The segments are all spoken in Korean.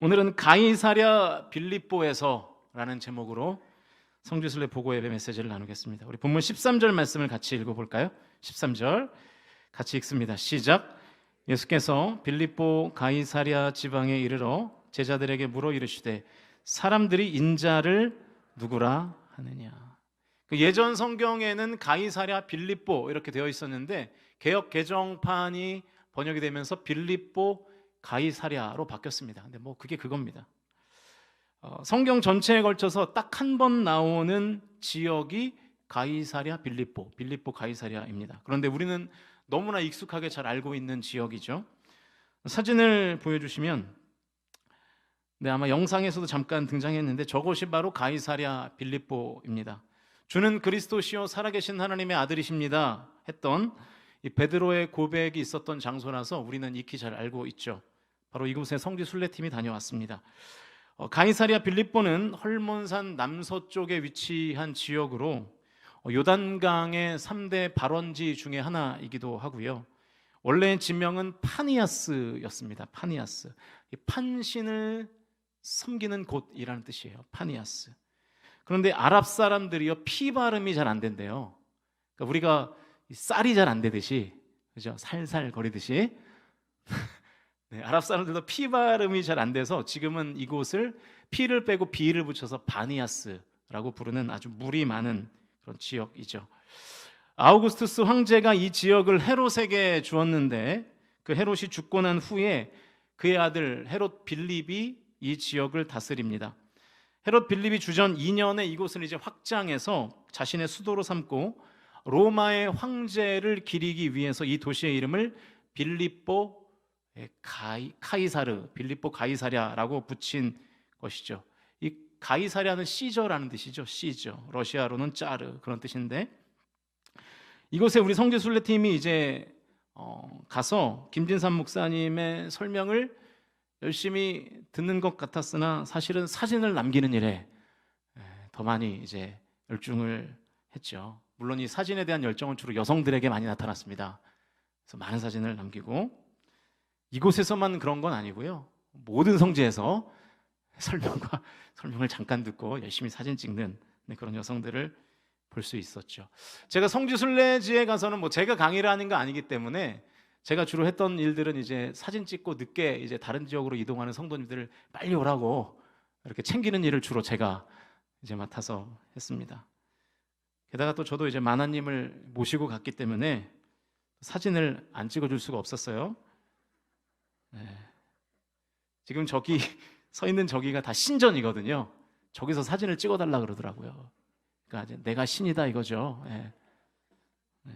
오늘은 가이사랴 빌립보에서라는 제목으로 성지순례 보고 예배 메시지를 나누겠습니다. 우리 본문 13절 말씀을 같이 읽어볼까요? 13절 같이 읽습니다. 시작. 예수께서 빌립보 가이사랴 지방에 이르러 제자들에게 물어 이르시되 사람들이 인자를 누구라 하느냐. 그 예전 성경에는 가이사랴 빌립보 이렇게 되어 있었는데 개역 개정판이 번역이 되면서 빌립보 가이사랴로 바뀌었습니다. 근데 뭐 그게 그겁니다. 성경 전체에 걸쳐서 딱 한 번 나오는 지역이 가이사랴 빌립보, 빌립보 가이사랴입니다. 그런데 우리는 너무나 익숙하게 잘 알고 있는 지역이죠. 사진을 보여주시면 아마 영상에서도 잠깐 등장했는데 저것이 바로 가이사랴 빌립보입니다. 주는 그리스도시요 살아계신 하나님의 아들이십니다 했던 이 베드로의 고백이 있었던 장소라서 우리는 익히 잘 알고 있죠. 바로 이곳에 성지순례팀이 다녀왔습니다. 가이사랴 빌립보는 헐몬산 남서쪽에 위치한 지역으로 요단강의 3대 발원지 중에 하나이기도 하고요. 원래의 지명은 파니아스였습니다. 파니아스, 판신을 섬기는 곳이라는 뜻이에요. 파니아스. 그런데 아랍 사람들이요 피 발음이 잘 안 된대요. 그러니까 우리가 쌀이 잘 안 되듯이, 그죠? 살살 거리듯이 네, 아랍 사람들도 피 발음이 잘 안 돼서 지금은 이곳을 피를 빼고 비를 붙여서 바니아스라고 부르는 아주 물이 많은 그런 지역이죠. 아우구스투스 황제가 이 지역을 헤롯에게 주었는데 그 헤롯이 죽고 난 후에 그의 아들 헤롯 빌립이 이 지역을 다스립니다. 헤롯 빌립이 주전 2년에 이곳을 이제 확장해서 자신의 수도로 삼고 로마의 황제를 기리기 위해서 이 도시의 이름을 빌립보 카이사르, 빌립보 가이사랴라고 붙인 것이죠. 이 가이사랴는 시저라는 뜻이죠. 시저, 러시아로는 짜르, 그런 뜻인데 이곳에 우리 성지순례팀이 이제 가서 김진삼 목사님의 설명을 열심히 듣는 것 같았으나 사실은 사진을 남기는 일에 더 많이 이제 열중을 했죠. 물론 이 사진에 대한 열정은 주로 여성들에게 많이 나타났습니다. 그래서 많은 사진을 남기고 이곳에서만 그런 건 아니고요. 모든 성지에서 설명을 잠깐 듣고 열심히 사진 찍는 그런 여성들을 볼 수 있었죠. 제가 성지순례지에 가서는 뭐 제가 강의를 하는 거 아니기 때문에 제가 주로 했던 일들은 이제 사진 찍고 늦게 이제 다른 지역으로 이동하는 성도님들을 빨리 오라고 이렇게 챙기는 일을 주로 제가 이제 맡아서 했습니다. 게다가 또 저도 이제 만화님을 모시고 갔기 때문에 사진을 안 찍어줄 수가 없었어요. 네. 지금 저기 서 있는 저기가 다 신전이거든요. 저기서 사진을 찍어달라 그러더라고요. 그러니까 이제 내가 신이다 이거죠. 네. 네.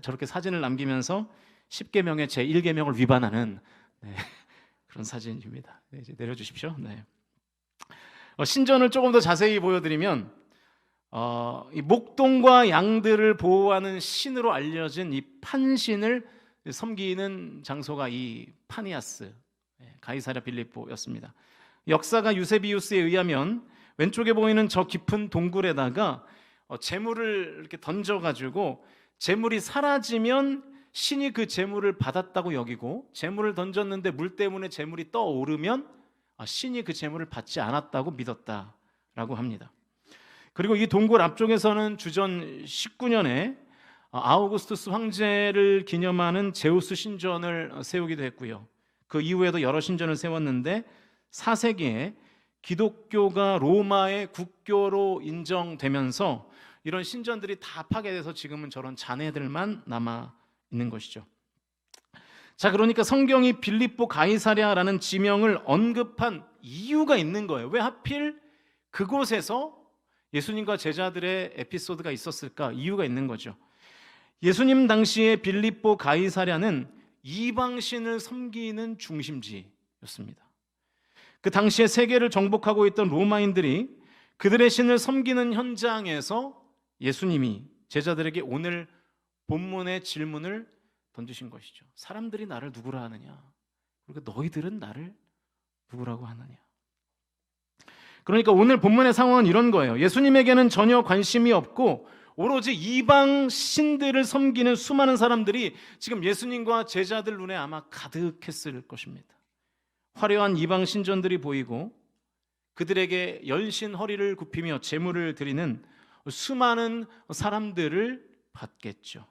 저렇게 사진을 남기면서 10계명의 제 1계명을 위반하는 그런 사진입니다. 네, 이제 내려주십시오. 네. 신전을 조금 더 자세히 보여드리면 이 목동과 양들을 보호하는 신으로 알려진 이 판신을 섬기는 장소가 이 파니아스 가이사랴 빌립보였습니다. 역사가 유세비우스에 의하면 왼쪽에 보이는 저 깊은 동굴에다가 재물을 이렇게 던져가지고 재물이 사라지면 신이 그 재물을 받았다고 여기고 재물을 던졌는데 물 때문에 재물이 떠오르면 신이 그 재물을 받지 않았다고 믿었다라고 합니다. 그리고 이 동굴 앞쪽에서는 주전 19년에 아우구스투스 황제를 기념하는 제우스 신전을 세우기도 했고요. 그 이후에도 여러 신전을 세웠는데 4세기에 기독교가 로마의 국교로 인정되면서 이런 신전들이 다 파괴돼서 지금은 저런 잔해들만 남아 있는 것이죠. 자, 그러니까 성경이 빌립보 가이사랴라는 지명을 언급한 이유가 있는 거예요. 왜 하필 그곳에서 예수님과 제자들의 에피소드가 있었을까? 이유가 있는 거죠. 예수님 당시에 빌립보 가이사랴는 이방신을 섬기는 중심지였습니다. 그 당시에 세계를 정복하고 있던 로마인들이 그들의 신을 섬기는 현장에서 예수님이 제자들에게 오늘 본문의 질문을 던지신 것이죠. 사람들이 나를 누구라 하느냐? 그리고 너희들은 나를 누구라고 하느냐? 그러니까 오늘 본문의 상황은 이런 거예요. 예수님에게는 전혀 관심이 없고 오로지 이방 신들을 섬기는 수많은 사람들이 지금 예수님과 제자들 눈에 아마 가득했을 것입니다. 화려한 이방 신전들이 보이고 그들에게 열신 허리를 굽히며 제물을 드리는 수많은 사람들을 봤겠죠.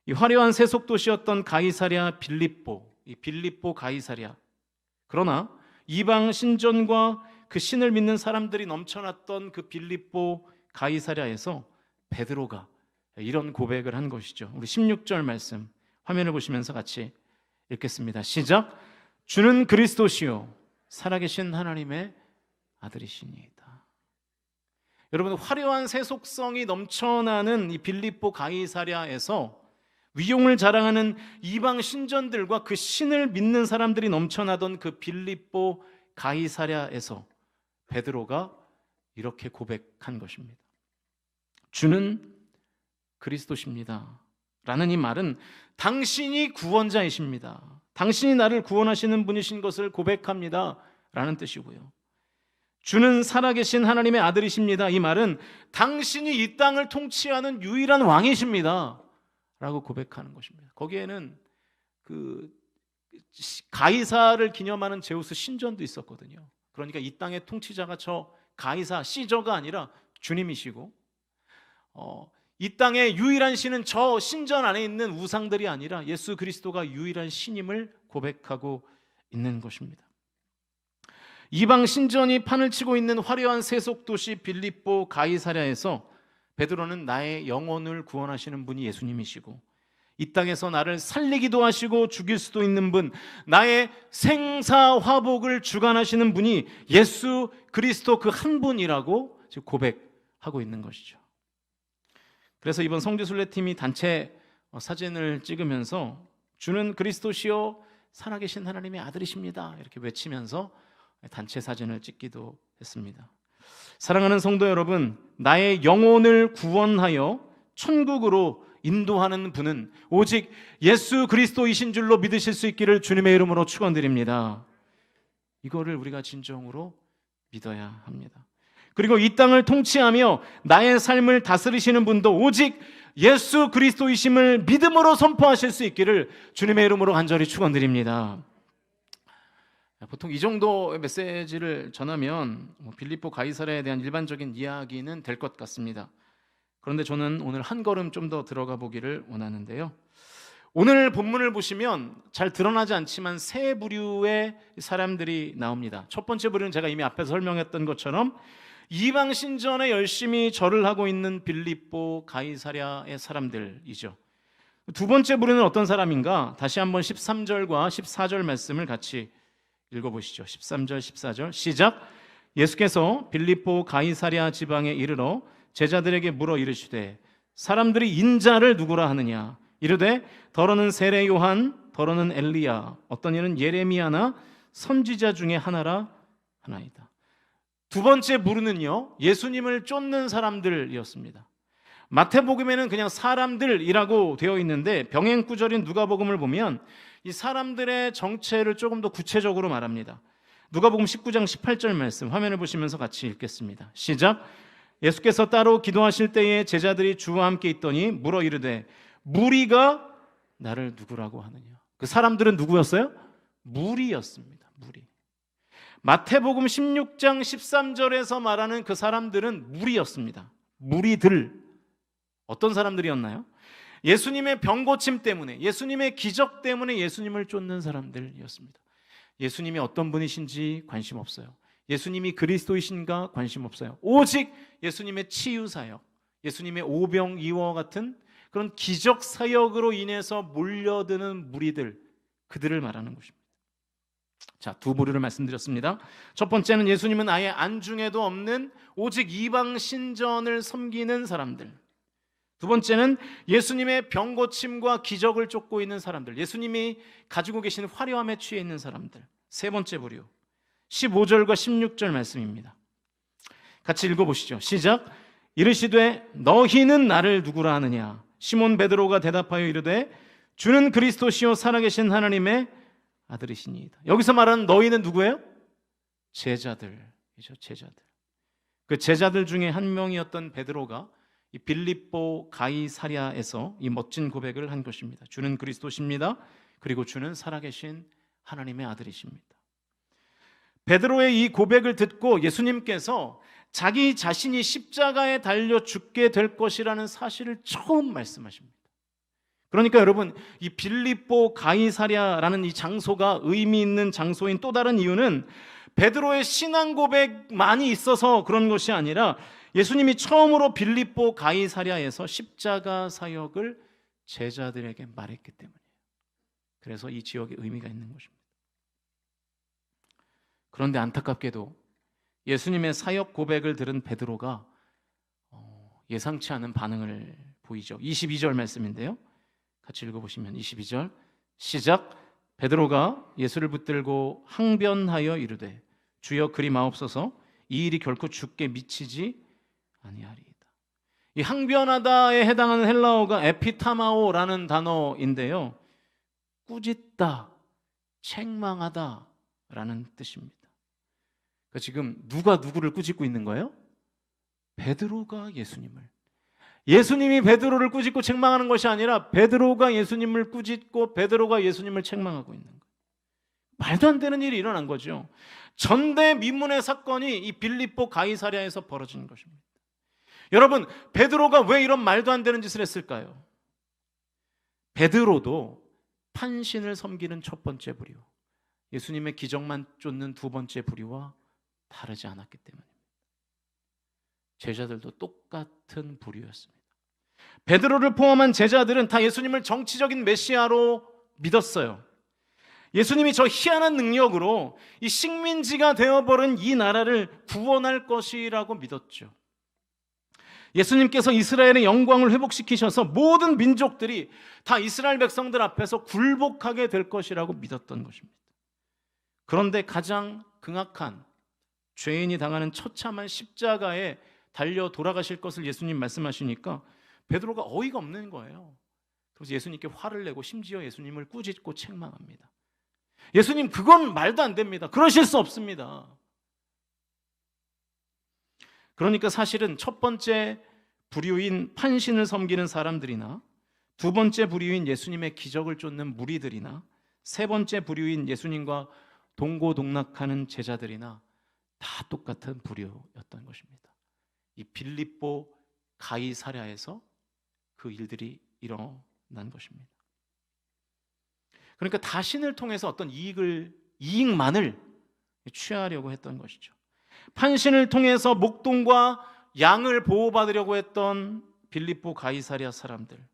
이 화려한 세속 도시였던 가이사랴 빌립보, 이 빌립보 가이사랴. 그러나 이방 신전과 그 신을 믿는 사람들이 넘쳐났던 그 빌립보 가이사랴에서 베드로가 이런 고백을 한 것이죠. 우리 16절 말씀 화면을 보시면서 같이 읽겠습니다. 시작. 주는 그리스도시요 살아계신 하나님의 아들이시니이다. 여러분, 화려한 세속성이 넘쳐나는 이 빌립보 가이사랴에서 위용을 자랑하는 이방 신전들과 그 신을 믿는 사람들이 넘쳐나던 그 빌립보 가이사랴에서 베드로가 이렇게 고백한 것입니다. 주는 그리스도십니다 라는 이 말은 당신이 구원자이십니다, 당신이 나를 구원하시는 분이신 것을 고백합니다 라는 뜻이고요. 주는 살아계신 하나님의 아들이십니다, 이 말은 당신이 이 땅을 통치하는 유일한 왕이십니다 라고 고백하는 것입니다. 거기에는 그 가이사를 기념하는 제우스 신전도 있었거든요. 그러니까 이 땅의 통치자가 저 가이사 시저가 아니라 주님이시고, 이 땅의 유일한 신은 저 신전 안에 있는 우상들이 아니라 예수 그리스도가 유일한 신임을 고백하고 있는 것입니다. 이방 신전이 판을 치고 있는 화려한 세속 도시 빌립보 가이사랴에서 베드로는 나의 영혼을 구원하시는 분이 예수님이시고, 이 땅에서 나를 살리기도 하시고 죽일 수도 있는 분, 나의 생사화복을 주관하시는 분이 예수 그리스도 그 한 분이라고 지금 고백하고 있는 것이죠. 그래서 이번 성지순례팀이 단체 사진을 찍으면서 주는 그리스도시요 살아계신 하나님의 아들이십니다 이렇게 외치면서 단체 사진을 찍기도 했습니다. 사랑하는 성도 여러분, 나의 영혼을 구원하여 천국으로 인도하는 분은 오직 예수 그리스도이신 줄로 믿으실 수 있기를 주님의 이름으로 축원드립니다. 이거를 우리가 진정으로 믿어야 합니다. 그리고 이 땅을 통치하며 나의 삶을 다스리시는 분도 오직 예수 그리스도이심을 믿음으로 선포하실 수 있기를 주님의 이름으로 간절히 축원드립니다. 보통 이 정도의 메시지를 전하면 빌립보 가이사랴에 대한 일반적인 이야기는 될 것 같습니다. 그런데 저는 오늘 한 걸음 좀 더 들어가 보기를 원하는데요. 오늘 본문을 보시면 잘 드러나지 않지만 세 부류의 사람들이 나옵니다. 첫 번째 부류는 제가 이미 앞에서 설명했던 것처럼 이방 신전에 열심히 절을 하고 있는 빌립보 가이사랴의 사람들이죠. 두 번째 부류는 어떤 사람인가? 다시 한번 13절과 14절 말씀을 같이 읽어보시죠. 13절 14절 시작. 예수께서 빌립보 가이사랴 지방에 이르러 제자들에게 물어 이르시되 사람들이 인자를 누구라 하느냐? 이르되 더러는 세례 요한, 더러는 엘리야, 어떤 이는 예레미야나 선지자 중에 하나라 하나이다. 두 번째 부류는요, 예수님을 쫓는 사람들이었습니다. 마태복음에는 그냥 사람들이라고 되어 있는데 병행 구절인 누가복음을 보면 이 사람들의 정체를 조금 더 구체적으로 말합니다. 누가복음 19장 18절 말씀 화면을 보시면서 같이 읽겠습니다. 시작. 예수께서 따로 기도하실 때에 제자들이 주와 함께 있더니 물어 이르되 무리가 나를 누구라고 하느냐? 그 사람들은 누구였어요? 무리였습니다. 무리. 마태복음 16장 13절에서 말하는 그 사람들은 무리였습니다. 무리들. 어떤 사람들이었나요? 예수님의 병고침 때문에, 예수님의 기적 때문에 예수님을 쫓는 사람들이었습니다. 예수님이 어떤 분이신지 관심 없어요. 예수님이 그리스도이신가 관심 없어요. 오직 예수님의 치유 사역, 예수님의 오병이어 같은 그런 기적 사역으로 인해서 몰려드는 무리들, 그들을 말하는 것입니다. 자, 두 부류를 말씀드렸습니다. 첫 번째는 예수님은 아예 안중에도 없는 오직 이방 신전을 섬기는 사람들. 두 번째는 예수님의 병고침과 기적을 쫓고 있는 사람들, 예수님이 가지고 계신 화려함에 취해 있는 사람들. 세 번째 부류 15절과 16절 말씀입니다. 같이 읽어보시죠. 시작. 이르시되 너희는 나를 누구라 하느냐? 시몬 베드로가 대답하여 이르되 주는 그리스도시요 살아계신 하나님의 아들이시니이다. 여기서 말하는 너희는 누구예요? 제자들이죠. 제자들. 그 제자들 중에 한 명이었던 베드로가 이 빌립보 가이사랴에서 이 멋진 고백을 한 것입니다. 주는 그리스도십니다. 그리고 주는 살아계신 하나님의 아들이십니다. 베드로의 이 고백을 듣고 예수님께서 자기 자신이 십자가에 달려 죽게 될 것이라는 사실을 처음 말씀하십니다. 그러니까 여러분, 이 빌립보 가이사랴라는 이 장소가 의미 있는 장소인 또 다른 이유는 베드로의 신앙 고백만이 있어서 그런 것이 아니라 예수님이 처음으로 빌립보 가이사랴에서 십자가 사역을 제자들에게 말했기 때문이에요. 그래서 이 지역에 의미가 있는 것입니다. 그런데 안타깝게도 예수님의 사역 고백을 들은 베드로가 예상치 않은 반응을 보이죠. 22절 말씀인데요, 같이 읽어보시면 22절 시작. 베드로가 예수를 붙들고 항변하여 이르되 주여 그리 마옵소서, 이 일이 결코 주께 미치지 아니하리이다. 이 항변하다에 해당하는 헬라어가 에피타마오라는 단어인데요, 꾸짖다, 책망하다라는 뜻입니다. 그러니까 지금 누가 누구를 꾸짖고 있는 거예요? 베드로가 예수님을. 예수님이 베드로를 꾸짖고 책망하는 것이 아니라 베드로가 예수님을 꾸짖고 베드로가 예수님을 책망하고 있는 거예요. 말도 안 되는 일이 일어난 거죠. 전대미문의 사건이 이 빌립보 가이사랴에서 벌어진 것입니다. 여러분, 베드로가 왜 이런 말도 안 되는 짓을 했을까요? 베드로도 판신을 섬기는 첫 번째 부류, 예수님의 기적만 쫓는 두 번째 부류와 다르지 않았기 때문입니다. 제자들도 똑같은 부류였습니다. 베드로를 포함한 제자들은 다 예수님을 정치적인 메시아로 믿었어요. 예수님이 저 희한한 능력으로 이 식민지가 되어버린 이 나라를 구원할 것이라고 믿었죠. 예수님께서 이스라엘의 영광을 회복시키셔서 모든 민족들이 다 이스라엘 백성들 앞에서 굴복하게 될 것이라고 믿었던 것입니다. 그런데 가장 극악한 죄인이 당하는 처참한 십자가에 달려 돌아가실 것을 예수님 말씀하시니까 베드로가 어이가 없는 거예요. 그래서 예수님께 화를 내고 심지어 예수님을 꾸짖고 책망합니다. 예수님, 그건 말도 안 됩니다. 그러실 수 없습니다. 그러니까 사실은 첫 번째 부류인 판신을 섬기는 사람들이나 두 번째 부류인 예수님의 기적을 쫓는 무리들이나 세 번째 부류인 예수님과 동고동락하는 제자들이나 다 똑같은 부류였던 것입니다. 이 빌립보 가이사랴에서 그 일들이 일어난 것입니다. 그러니까 자신을 통해서 어떤 이익만을 취하려고 했던 것이죠. 판신을 통해서 목동과 양을 보호받으려고 했던 빌립보 가이사랴 사람들,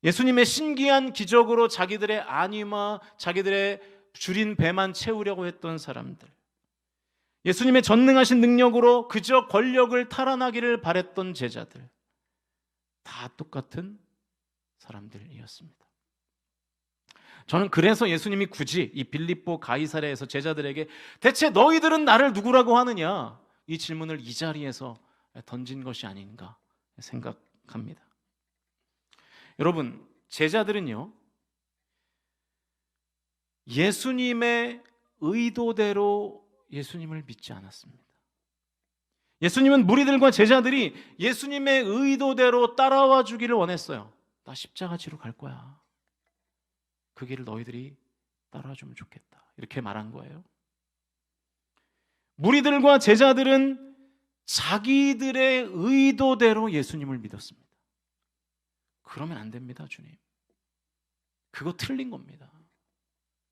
예수님의 신기한 기적으로 자기들의 안위와 자기들의 줄인 배만 채우려고 했던 사람들, 예수님의 전능하신 능력으로 그저 권력을 탈환하기를 바랬던 제자들, 다 똑같은 사람들이었습니다. 저는 그래서 예수님이 굳이 이 빌립보 가이사랴에서 제자들에게 대체 너희들은 나를 누구라고 하느냐, 이 질문을 이 자리에서 던진 것이 아닌가 생각합니다. 여러분, 제자들은요, 예수님의 의도대로 예수님을 믿지 않았습니다. 예수님은 무리들과 제자들이 예수님의 의도대로 따라와 주기를 원했어요. 나 십자가 지러 갈 거야. 그 길을 너희들이 따라와 주면 좋겠다. 이렇게 말한 거예요. 무리들과 제자들은 자기들의 의도대로 예수님을 믿었습니다. 그러면 안 됩니다, 주님. 그거 틀린 겁니다.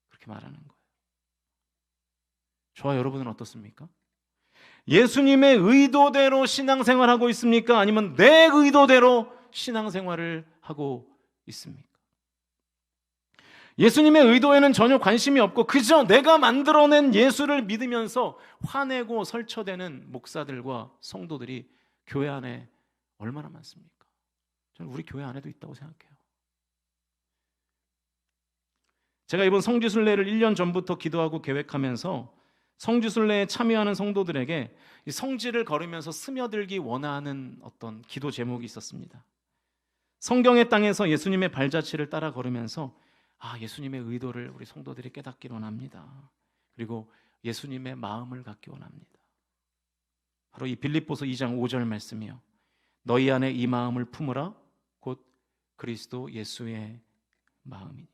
그렇게 말하는 거예요. 저와 여러분은 어떻습니까? 예수님의 의도대로 신앙생활하고 있습니까? 아니면 내 의도대로 신앙생활을 하고 있습니까? 예수님의 의도에는 전혀 관심이 없고 그저 내가 만들어낸 예수를 믿으면서 화내고 설쳐대는 목사들과 성도들이 교회 안에 얼마나 많습니까? 저는 우리 교회 안에도 있다고 생각해요. 제가 이번 성지순례를 1년 전부터 기도하고 계획하면서 성지순례에 참여하는 성도들에게 이 성지를 걸으면서 스며들기 원하는 어떤 기도 제목이 있었습니다. 성경의 땅에서 예수님의 발자취를 따라 걸으면서 예수님의 의도를 우리 성도들이 깨닫기 원합니다. 그리고 예수님의 마음을 갖기 원합니다. 바로 이 빌립보서 2장 5절 말씀이요. 너희 안에 이 마음을 품으라 곧 그리스도 예수의 마음이니.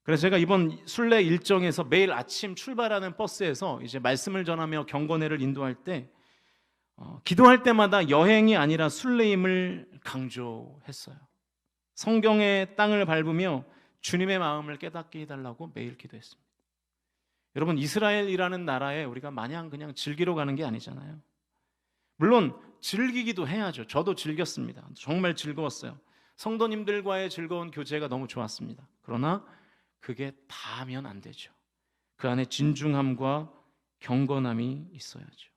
그래서 제가 이번 순례 일정에서 매일 아침 출발하는 버스에서 이제 말씀을 전하며 경건회를 인도할 때 기도할 때마다 여행이 아니라 순례임을 강조했어요. 성경의 땅을 밟으며 주님의 마음을 깨닫게 해달라고 매일 기도했습니다. 여러분, 이스라엘이라는 나라에 우리가 마냥 그냥 즐기러 가는 게 아니잖아요. 물론 즐기기도 해야죠. 저도 즐겼습니다. 정말 즐거웠어요. 성도님들과의 즐거운 교제가 너무 좋았습니다. 그러나 그게 다면 안 되죠. 그 안에 진중함과 경건함이 있어야죠.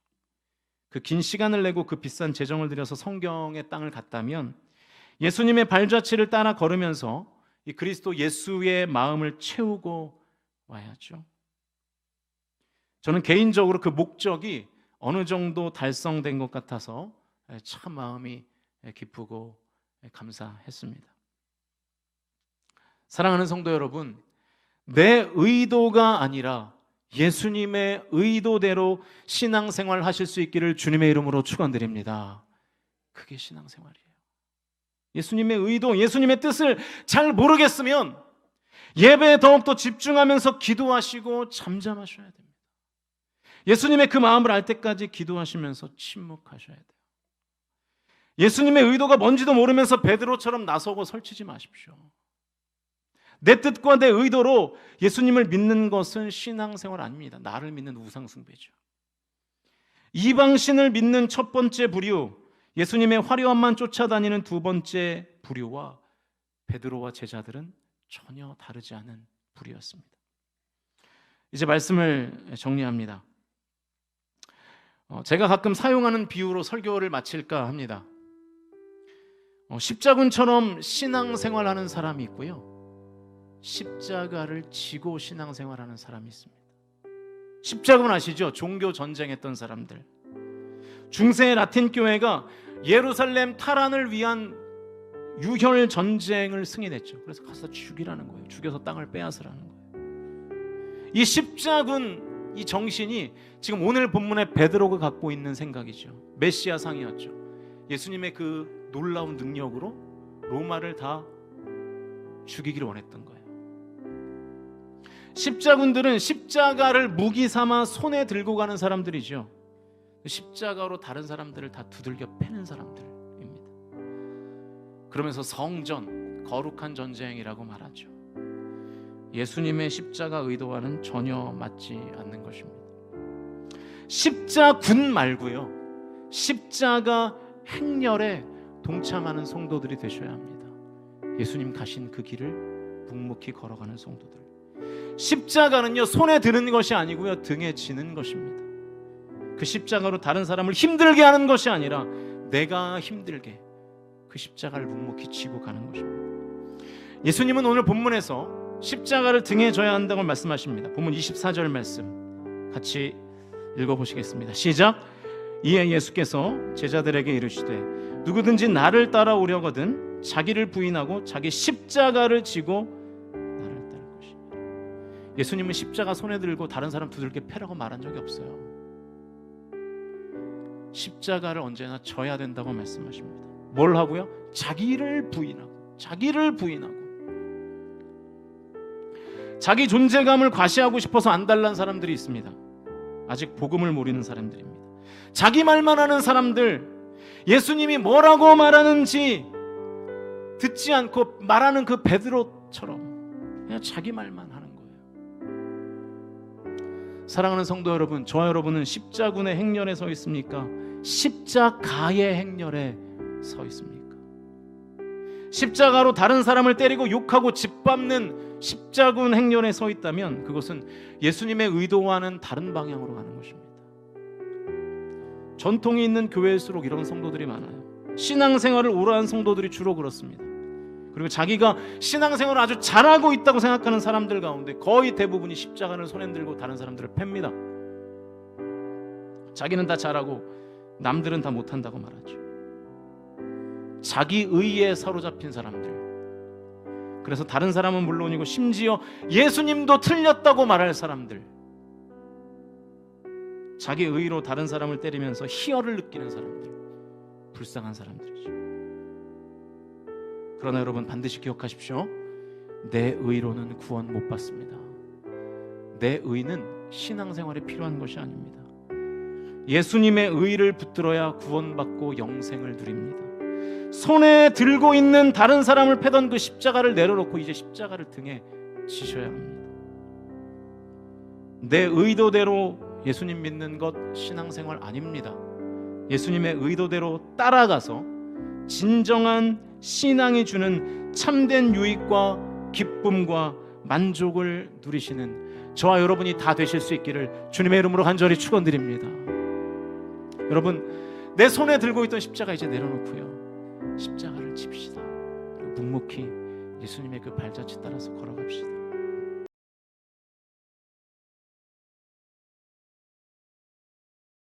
그 긴 시간을 내고 그 비싼 재정을 들여서 성경의 땅을 갔다면 예수님의 발자취를 따라 걸으면서 이 그리스도 예수의 마음을 채우고 와야죠. 저는 개인적으로 그 목적이 어느 정도 달성된 것 같아서 참 마음이 기쁘고 감사했습니다. 사랑하는 성도 여러분, 내 의도가 아니라 예수님의 의도대로 신앙생활 하실 수 있기를 주님의 이름으로 축원드립니다. 그게 신앙생활이에요. 예수님의 의도, 예수님의 뜻을 잘 모르겠으면 예배에 더욱더 집중하면서 기도하시고 잠잠하셔야 됩니다. 예수님의 그 마음을 알 때까지 기도하시면서 침묵하셔야 돼요. 예수님의 의도가 뭔지도 모르면서 베드로처럼 나서고 설치지 마십시오. 내 뜻과 내 의도로 예수님을 믿는 것은 신앙생활 아닙니다. 나를 믿는 우상숭배죠. 이방신을 믿는 첫 번째 부류, 예수님의 화려함만 쫓아다니는 두 번째 부류와 베드로와 제자들은 전혀 다르지 않은 부류였습니다. 이제 말씀을 정리합니다. 제가 가끔 사용하는 비유로 설교를 마칠까 합니다. 십자군처럼 신앙생활하는 사람이 있고요, 십자가를 지고 신앙생활하는 사람이 있습니다. 십자군 아시죠? 종교 전쟁했던 사람들. 중세 라틴 교회가 예루살렘 탈환을 위한 유혈 전쟁을 승인했죠. 그래서 가서 죽이라는 거예요. 죽여서 땅을 빼앗으라는 거예요. 이 십자군, 이 정신이 지금 오늘 본문의 베드로가 갖고 있는 생각이죠. 메시아상이었죠. 예수님의 그 놀라운 능력으로 로마를 다 죽이기를 원했던 거예요. 십자군들은 십자가를 무기 삼아 손에 들고 가는 사람들이죠. 십자가로 다른 사람들을 다 두들겨 패는 사람들입니다. 그러면서 성전, 거룩한 전쟁이라고 말하죠. 예수님의 십자가 의도와는 전혀 맞지 않는 것입니다. 십자군 말고요, 십자가 행렬에 동참하는 성도들이 되셔야 합니다. 예수님 가신 그 길을 묵묵히 걸어가는 성도들. 십자가는요, 손에 드는 것이 아니고요, 등에 지는 것입니다. 그 십자가로 다른 사람을 힘들게 하는 것이 아니라 내가 힘들게 그 십자가를 묵묵히 지고 가는 것입니다. 예수님은 오늘 본문에서 십자가를 등에 져야 한다고 말씀하십니다. 본문 24절 말씀 같이 읽어보시겠습니다. 시작. 이에 예수께서 제자들에게 이르시되 누구든지 나를 따라오려거든 자기를 부인하고 자기 십자가를 지고 나를 따를 것이니라. 예수님은 십자가 손에 들고 다른 사람 두들겨 패라고 말한 적이 없어요. 십자가를 언제나 져야 된다고 말씀하십니다. 뭘 하고요? 자기를 부인하고, 자기를 부인하고. 자기 존재감을 과시하고 싶어서 안달난 사람들이 있습니다. 아직 복음을 모르는 사람들입니다. 자기 말만 하는 사람들, 예수님이 뭐라고 말하는지 듣지 않고 말하는 그 베드로처럼 그냥 자기 말만 하는 거예요. 사랑하는 성도 여러분, 저와 여러분은 십자군의 행렬에 서 있습니까? 십자가의 행렬에 서 있습니까? 십자가로 다른 사람을 때리고 욕하고 짓밟는 십자군 행렬에 서 있다면 그것은 예수님의 의도와는 다른 방향으로 가는 것입니다. 전통이 있는 교회일수록 이런 성도들이 많아요. 신앙생활을 오래 한 성도들이 주로 그렇습니다. 그리고 자기가 신앙생활을 아주 잘하고 있다고 생각하는 사람들 가운데 거의 대부분이 십자가를 손에 들고 다른 사람들을 팹니다. 자기는 다 잘하고 남들은 다 못한다고 말하죠. 자기 의에 사로잡힌 사람들. 그래서 다른 사람은 물론이고 심지어 예수님도 틀렸다고 말할 사람들. 자기 의로 다른 사람을 때리면서 희열을 느끼는 사람들. 불쌍한 사람들이죠. 그러나 여러분 반드시 기억하십시오. 내 의로는 구원 못 받습니다. 내 의는 신앙생활에 필요한 것이 아닙니다. 예수님의 의를 붙들어야 구원받고 영생을 누립니다. 손에 들고 있는 다른 사람을 패던 그 십자가를 내려놓고 이제 십자가를 등에 지셔야 합니다. 내 의도대로 예수님 믿는 것 신앙생활 아닙니다. 예수님의 의도대로 따라가서 진정한 신앙이 주는 참된 유익과 기쁨과 만족을 누리시는 저와 여러분이 다 되실 수 있기를 주님의 이름으로 간절히 축원드립니다. 여러분, 내 손에 들고 있던 십자가 이제 내려놓고요, 십자가를 칩시다. 그리고 묵묵히 예수님의 그 발자취 따라서 걸어갑시다.